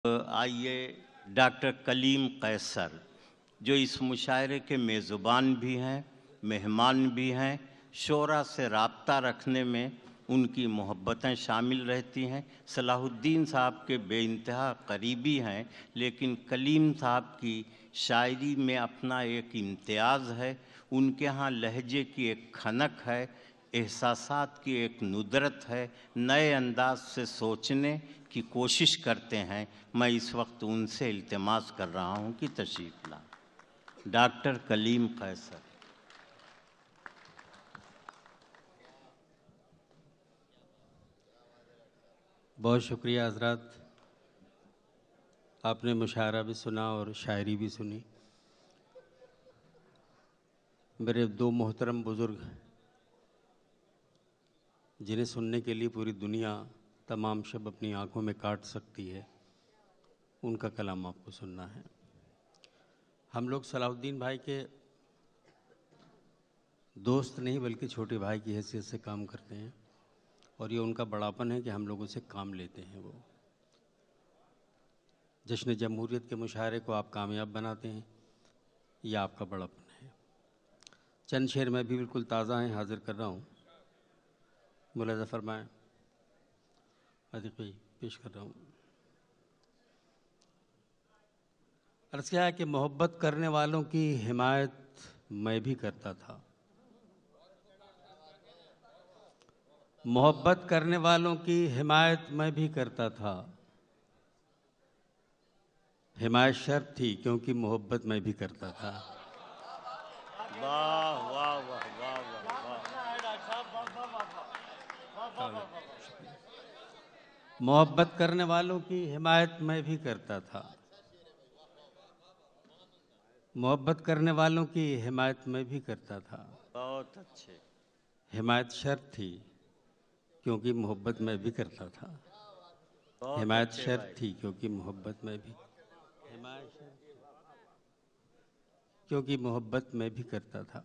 आइए डॉक्टर कलीम कैसर, जो इस मुशायरे के मेज़बान भी हैं, मेहमान भी हैं। शोरा से राब्ता रखने में उनकी मोहब्बतें शामिल रहती हैं। सलाहुद्दीन साहब के बेइंतहा करीबी हैं, लेकिन कलीम साहब की शायरी में अपना एक इम्तियाज़ है। उनके यहाँ लहजे की एक खनक है, एहसासात की एक नुदरत है, नए अंदाज से सोचने की कोशिश करते हैं। मैं इस वक्त उनसे इल्तिमास कर रहा हूं कि तशरीफ़ ला। डॉक्टर कलीम कैसर। बहुत शुक्रिया हज़रात, आपने मुशायरा भी सुना और शायरी भी सुनी। मेरे दो मोहतरम बुज़ुर्ग, जिन्हें सुनने के लिए पूरी दुनिया तमाम शब अपनी आंखों में काट सकती है, उनका कलाम आपको सुनना है। हम लोग सलाहुद्दीन भाई के दोस्त नहीं बल्कि छोटे भाई की हैसियत से काम करते हैं, और ये उनका बड़ापन है कि हम लोगों से काम लेते हैं। वो जश्न जमहूरियत के मुशायरे को आप कामयाब बनाते हैं, ये आपका बड़ापन है। चंद शेर में भी बिल्कुल ताज़ा हैं, हाजिर कर रहा हूँ। मुलाज़ा फरमाएं। अधिक पेश कर रहा हूँ। अर्ज़ किया है कि मोहब्बत करने वालों की हिमायत मैं भी करता था। मोहब्बत करने वालों की हिमायत मैं भी करता था। हिमायत शर्त थी क्योंकि मोहब्बत मैं भी करता था। वाह वाह वाह वाह वाह वाह। मोहब्बत करने वालों की हिमायत मैं भी करता था। मोहब्बत करने वालों की हिमायत मैं भी करता था। बहुत अच्छे। हिमायत शर्त थी क्योंकि मोहब्बत मैं भी करता था। बहुत हिमायत अच्छे शर्त भाई। थी क्योंकि मोहब्बत में भी, हिमायत शर्त क्योंकि मोहब्बत में भी करता था।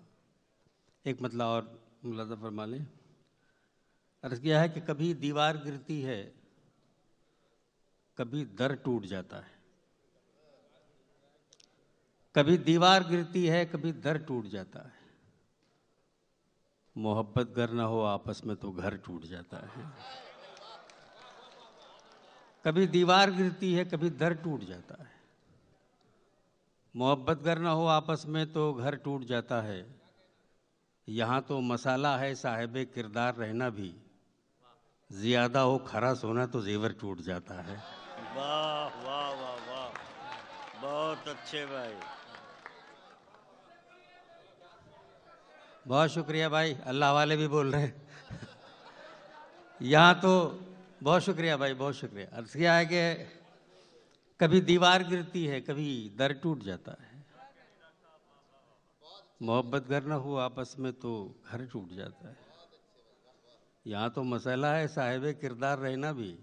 एक मतलब और मुलाज़ा फरमा लें। अर्ज़ किया है कि कभी दीवार गिरती है, कभी दर टूट जाता है। कभी दीवार गिरती है, कभी दर टूट जाता है। मोहब्बत गर ना हो आपस में तो घर टूट जाता है। कभी दीवार गिरती है, कभी दर टूट जाता है। मोहब्बत गर ना हो आपस में तो घर टूट जाता है। यहाँ तो मसाला है साहिबे किरदार रहना भी, ज़्यादा हो खरा सोना तो जेवर टूट जाता है। वाह वाह वाह वाह, बहुत अच्छे भाई। बहुत शुक्रिया भाई, अल्लाह वाले भी बोल रहे हैं। यहाँ तो बहुत शुक्रिया भाई, बहुत शुक्रिया। अर्ज़ किया है कि कभी दीवार गिरती है, कभी दर टूट जाता है। मोहब्बत गर ना हो आपस में तो घर टूट जाता है। यहाँ तो मसला है साहिबे किरदार रहना भी,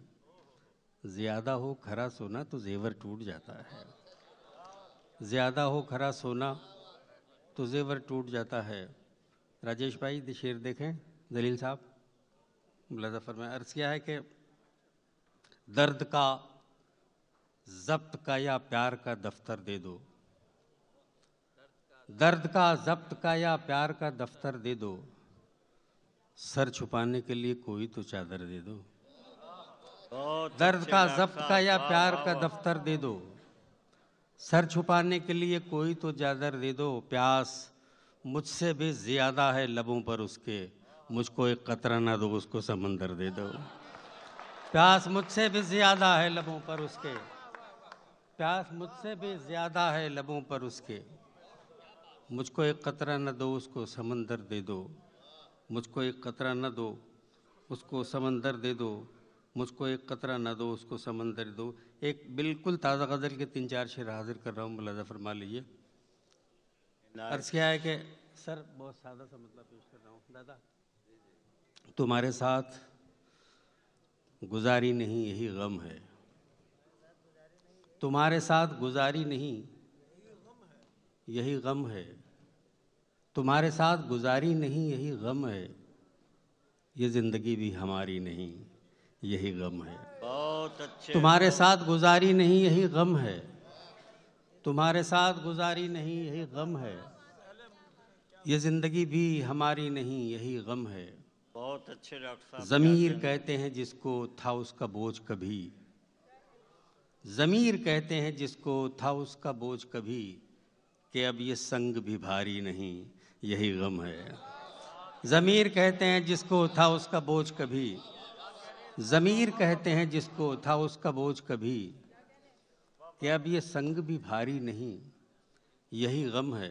ज़्यादा हो खरा सोना तो जेवर टूट जाता है। ज़्यादा हो खरा सोना तो जेवर टूट जाता है। राजेश भाई शेर देखें, जलील साहब मुलाज़ा फरमाएं। अर्ज़ किया है कि दर्द का ज़ब्त का या प्यार का दफ्तर दे दो। दर्द का ज़ब्त का या प्यार का दफ्तर दे दो। सर छुपाने के लिए कोई तो चादर दे दो। बहुत दर्द अच्छे का डॉक्टर ज़ब्त का साहब, या वाह प्यार वाह का वाह। दफ्तर दे दो। सर छुपाने के लिए कोई तो चादर दे दो। प्यास मुझसे भी ज़्यादा है लबों पर उसके, मुझको एक कतरा ना दो उसको समंदर दे दो। प्यास मुझसे भी ज़्यादा है लबों पर उसके, प्यास मुझसे भी ज़्यादा है लबों पर उसके, मुझको एक कतरा न दो उसको समंदर दे दो। मुझको एक कतरा न दो उसको समंदर दे दो। मुझको एक कतरा न दो उसको समंदर दो। एक बिल्कुल ताज़ा गज़ल के 3-4 शेर हाजिर कर रहा हूँ, मुलाज़ा फरमा लीजिए। अर्ज़ किया है कि सर बहुत सादा सा मतलब पेश कर रहा हूँ। दादा, तुम्हारे साथ गुजारी नहीं यही गम है। तुम्हारे साथ गुजारी नहीं यही गम है। तुम्हारे साथ गुजारी नहीं यही गम है। ये ज़िंदगी भी हमारी नहीं यही गम है। बहुत बहुत अच्छे। तुम्हारे साथ गुजारी नहीं यही गम है, तुम्हारे साथ गुजारी नहीं यही गम है, ये जिंदगी भी हमारी नहीं यही गम है। बहुत अच्छे डॉक्टर साहब। ज़मीर कहते हैं जिसको था उसका बोझ कभी, ज़मीर कहते हैं जिसको था उसका बोझ कभी, कि अब ये संग भी भारी नहीं यही गम है। ज़मीर कहते हैं जिसको था उसका बोझ कभी, ज़मीर कहते हैं जिसको था उसका बोझ कभी, कि अब ये संग भी भारी नहीं यही गम है,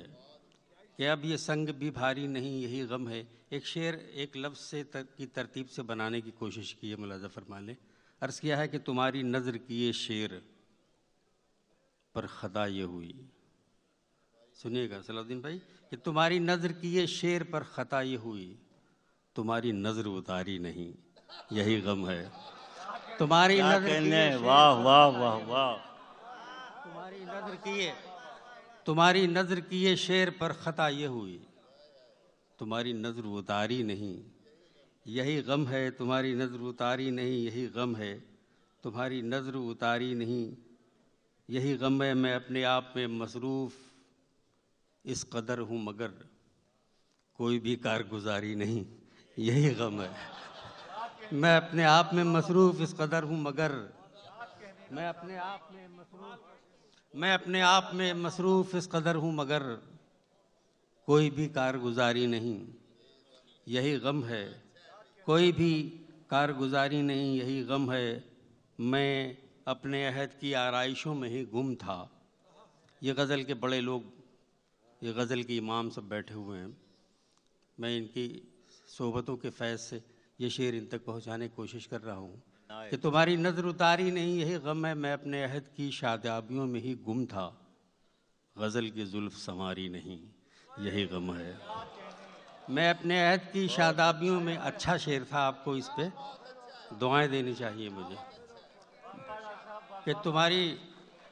कि अब ये संग भी भारी नहीं यही गम है। एक शेर एक लफ्ज़ से की तरतीब से बनाने की कोशिश की है मुलाज़ा फरमा लें। अर्ज़ किया है कि तुम्हारी नज़र की ये शेर पर ख़ता ये हुई, सुनिएगा सलाउद्दीन भाई, कि तुम्हारी नज़र की ये शेर पर ख़ता ये हुई, तुम्हारी नज़र उतारी नहीं यही गम है। तुम्हारी क्या नज़र की कहने, ये शेर, वाह वाह वाह वाह। तुम्हारी नज़र की ये, तुम्हारी नज़र की ये शेर पर ख़ता ये हुई, तुम्हारी नज़र उतारी नहीं यही गम है, तुम्हारी नज़र उतारी नहीं यही गम है, तुम्हारी नज़र उतारी नहीं यही गम है। मैं अपने आप में मसरूफ़ इस कदर हूँ मगर कोई भी कारगुजारी नहीं यही गम है। मैं अपने आप में मसरूफ़ इस कदर हूँ मगर, मैं अपने आप में मसरूफ़ इस कदर हूँ मगर कोई भी कारगुजारी नहीं यही गम है, कोई भी कारगुजारी नहीं यही गम है। मैं अपने अहद की आराइशों में ही गुम था। ये गज़ल के बड़े लोग, ये गज़ल के इमाम सब बैठे हुए हैं, मैं इनकी सोहबतों के फैज़ से ये शेर इन तक पहुंचाने की कोशिश कर रहा हूँ कि तुम्हारी नज़र उतारी नहीं यही गम है, मैं अपने अहद की शादाबियों में ही गुम था, गज़ल की जुल्फ़ संवारी नहीं यही गम है। मैं अपने अहद की शादाबियों में, अच्छा शेर था, आपको इस पे दुआएं देनी चाहिए मुझे कि तुम्हारी,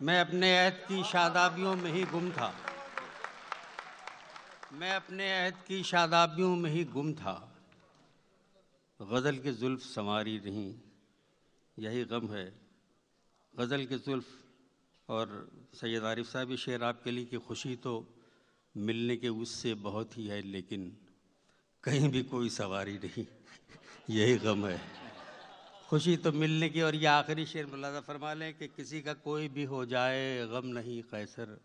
मैं अपने अहद की शादाबियों में ही गुम था, मैं अपने अहद की शादाबियों में ही गुम था, गज़ल की जुल्फ़ संवारी नहीं यही गम है। गज़ल की जुल्फ़, और सैयद आरिफ साहब ये शेर आपके लिए कि खुशी तो मिलने के उससे बहुत ही है लेकिन कहीं भी कोई सवारी नहीं यही गम है। खुशी तो मिलने की, और ये आखिरी शेर मुलाज़ा फरमा लें कि किसी का कोई भी हो जाए गम नहीं कैसर,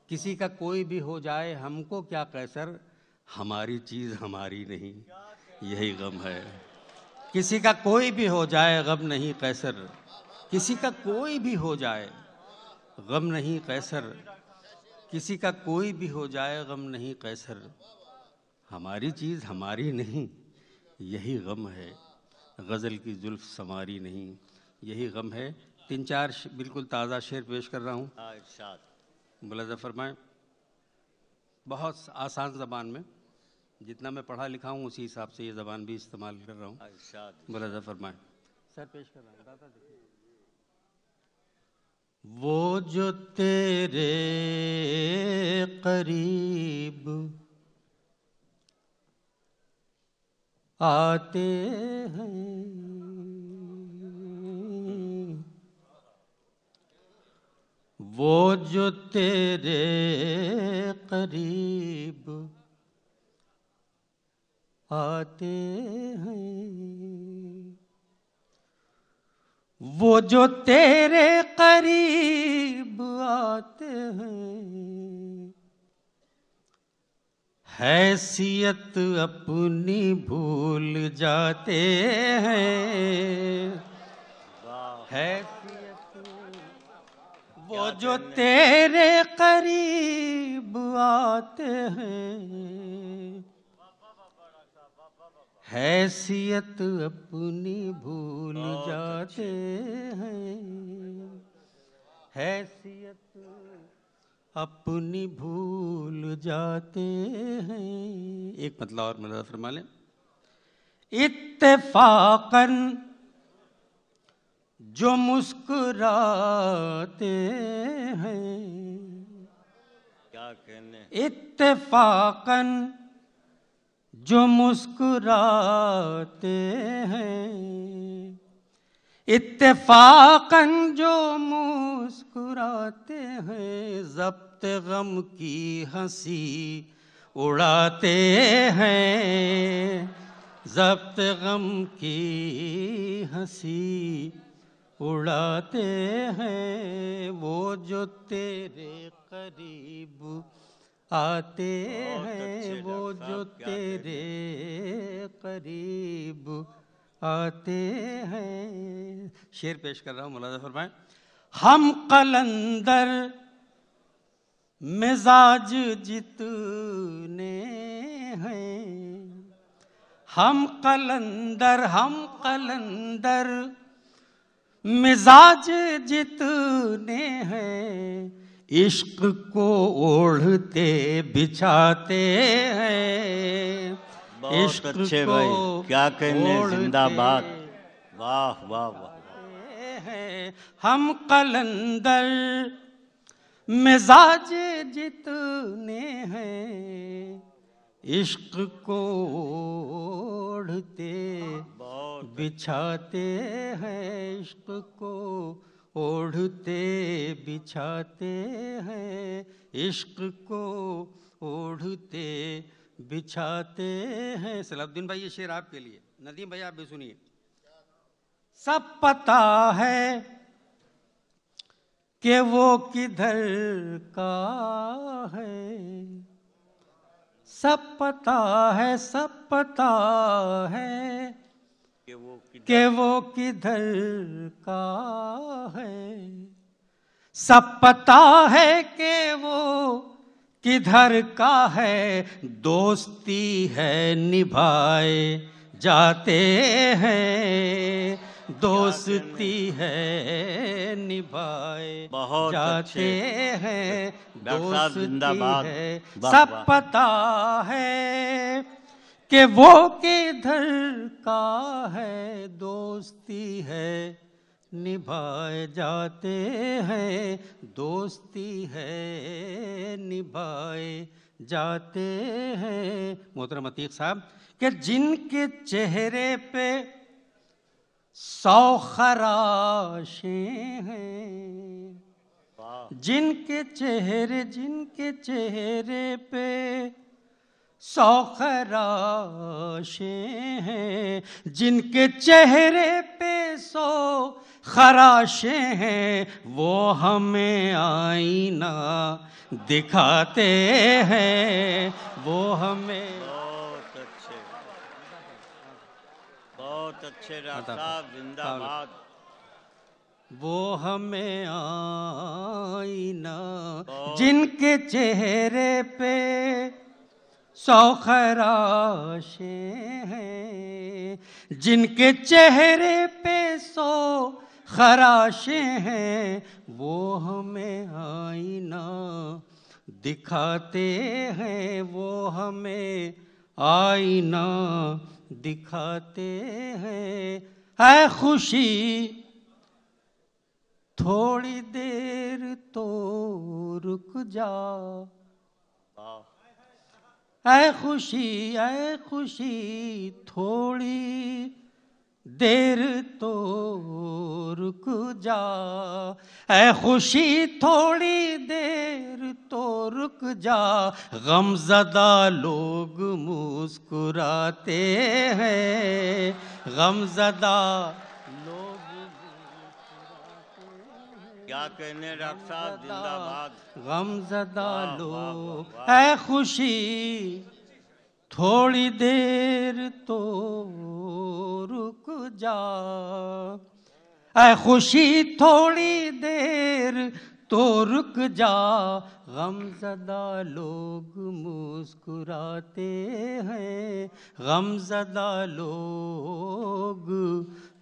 किसी का कोई भी हो जाए हमको क्या कैसर, हमारी चीज़ हमारी नहीं यही गम है। किसी का कोई भी हो जाए गम नहीं कैसर, किसी का कोई भी हो जाए गम नहीं कैसर, किसी का कोई भी हो जाए गम नहीं कैसर, हमारी चीज़ हमारी नहीं यही गम है, गज़ल की जुल्फ़ संवारी नहीं यही गम है। 3-4 बिल्कुल ताज़ा शेर पेश कर रहा हूँ, मुलाज़ा फरमाएं। बहुत आसान ज़बान में, जितना मैं पढ़ा लिखा हूँ उसी हिसाब से ये ज़बान भी इस्तेमाल कर रहा हूँ, मुलाज़ा फरमाएं। सर पेश कर रहा हूँ, दादा देखिए। वो जो तेरे करीब आते हैं, वो जो तेरे करीब आते हैं, वो जो तेरे करीब आते हैं, हैसियत अपनी भूल जाते हैं, हैसियत, वो जो तेरे करीब आते हैं, हैसियत अपनी भूल जाते हैं, हैसियत अपनी भूल जाते हैं। एक मतलब और मुलाज़ा फरमा लें। इत्तेफाकन जो मुस्कुराते हैं, क्या कहने, इत्तेफाकन जो मुस्कुराते हैं, इत्तेफाकन जो मुस्कुराते हैं, ज़ब्त गम की हंसी उड़ाते हैं, ज़ब्त गम की हंसी उड़ाते हैं। वो जो तेरे करीब आते हैं, वो जो तेरे करीब आते हैं। शेर पेश कर रहा हूँ, मुलाज़ा फरमाएं। हम कलंदर मिजाज जितने हैं, हम कलंदर मिजाज जितने हैं, इश्क को ओढ़ते बिछाते हैं। बहुत अच्छे भाई, क्या कहने, जिंदाबाद, वाह वाह वाह। हम कलंदर मिजाज जितने हैं, इश्क को ओढ़ते बिछाते हैं, इश्क को ओढ़ते बिछाते हैं, इश्क को ओढ़ते बिछाते हैं। सलाउद्दीन भाई, ये शेर आपके लिए। नदीम भाई, आप भी सुनिए। सब पता है कि वो किधर का है, सब पता है, सब पता है कि वो किधर का है, सब पता है कि वो किधर का है। दोस्ती है निभाए जाते हैं, दोस्ती है निभाए जाते हैं, दोस्ती है। सब पता है कि वो किधर का है, दोस्ती है निभाए जाते हैं, दोस्ती है निभाए जाते हैं। मोहतरम अतीक साहब, कि जिनके चेहरे पे 100 खराशें हैं, जिनके चेहरे पे 100 खराशें हैं, जिनके चेहरे पे 100 खराशें हैं, वो हमें आईना दिखाते हैं, वो हमें। बहुत अच्छे डॉक्टर साहब, जिंदाबाद। वो हमें आईना, जिनके चेहरे पे 100 खराशें हैं, जिनके चेहरे पे 100 खराशें हैं, वो हमें आईना दिखाते हैं, वो हमें आईना दिखाते हैं। है खुशी थोड़ी देर तो रुक जा, ऐ खुशी थोड़ी देर तो रुक जा, ऐ खुशी थोड़ी देर तो रुक जा। गमज़दा लोग मुस्कुराते हैं, गमज़दा लोग क्या कहने डॉक्टर साहब, जिंदाबाद। गमज़दा लोग, ऐ खुशी थोड़ी देर तो रुक जा, ऐ खुशी थोड़ी देर तो रुक जा। गमज़दा लोग मुस्कुराते हैं, गमज़दा लोग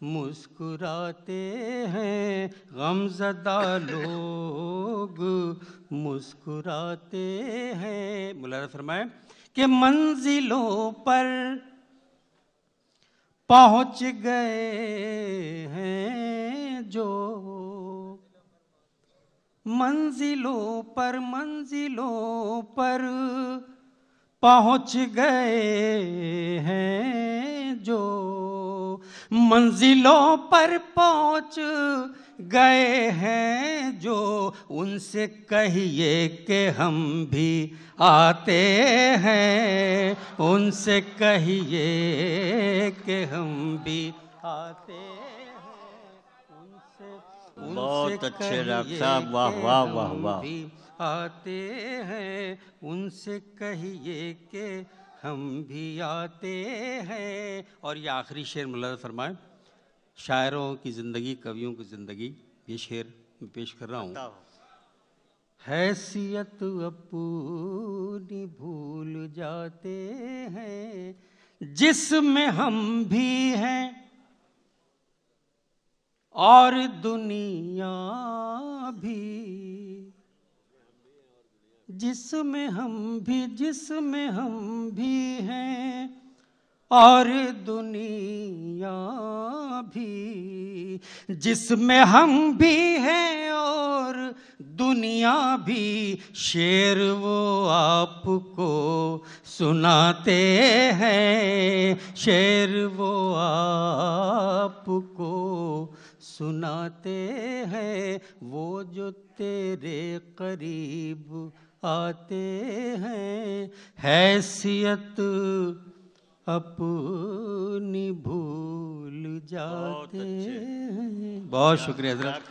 मुस्कुराते हैं, गमज़दा लोग मुस्कुराते हैं। मुलाज़ा फरमाएं कि मंजिलों पर पहुँच गए हैं जो, मंजिलों पर पहुँच गए हैं जो, मंजिलों पर पहुंच गए हैं जो, उनसे कहिए कि हम भी आते हैं, उनसे कहिए कि हम भी आते हैं, उनसे बहुत अच्छे डॉक्टर कहिए साहब, वाह कि वाह हम वाह वाह। भी आते हैं, उनसे कहिए कि हम भी आते हैं। और ये आखिरी शेर मुलाज़ा फरमाएं, शायरों की ज़िंदगी, कवियों की ज़िंदगी, ये शेर मैं पेश कर रहा हूँ। हैसियत अपनी भूल जाते हैं जिसमें हम भी हैं और दुनिया भी, जिसमें हम भी हैं और दुनिया भी, जिसमें हम भी हैं और दुनिया भी, शेर वो आपको सुनाते हैं, शेर वो आपको सुनाते हैं, वो जो तेरे करीब आते हैं, हैसियत अपनी भूल जाते हैं। बहुत शुक्रिया हज़रत।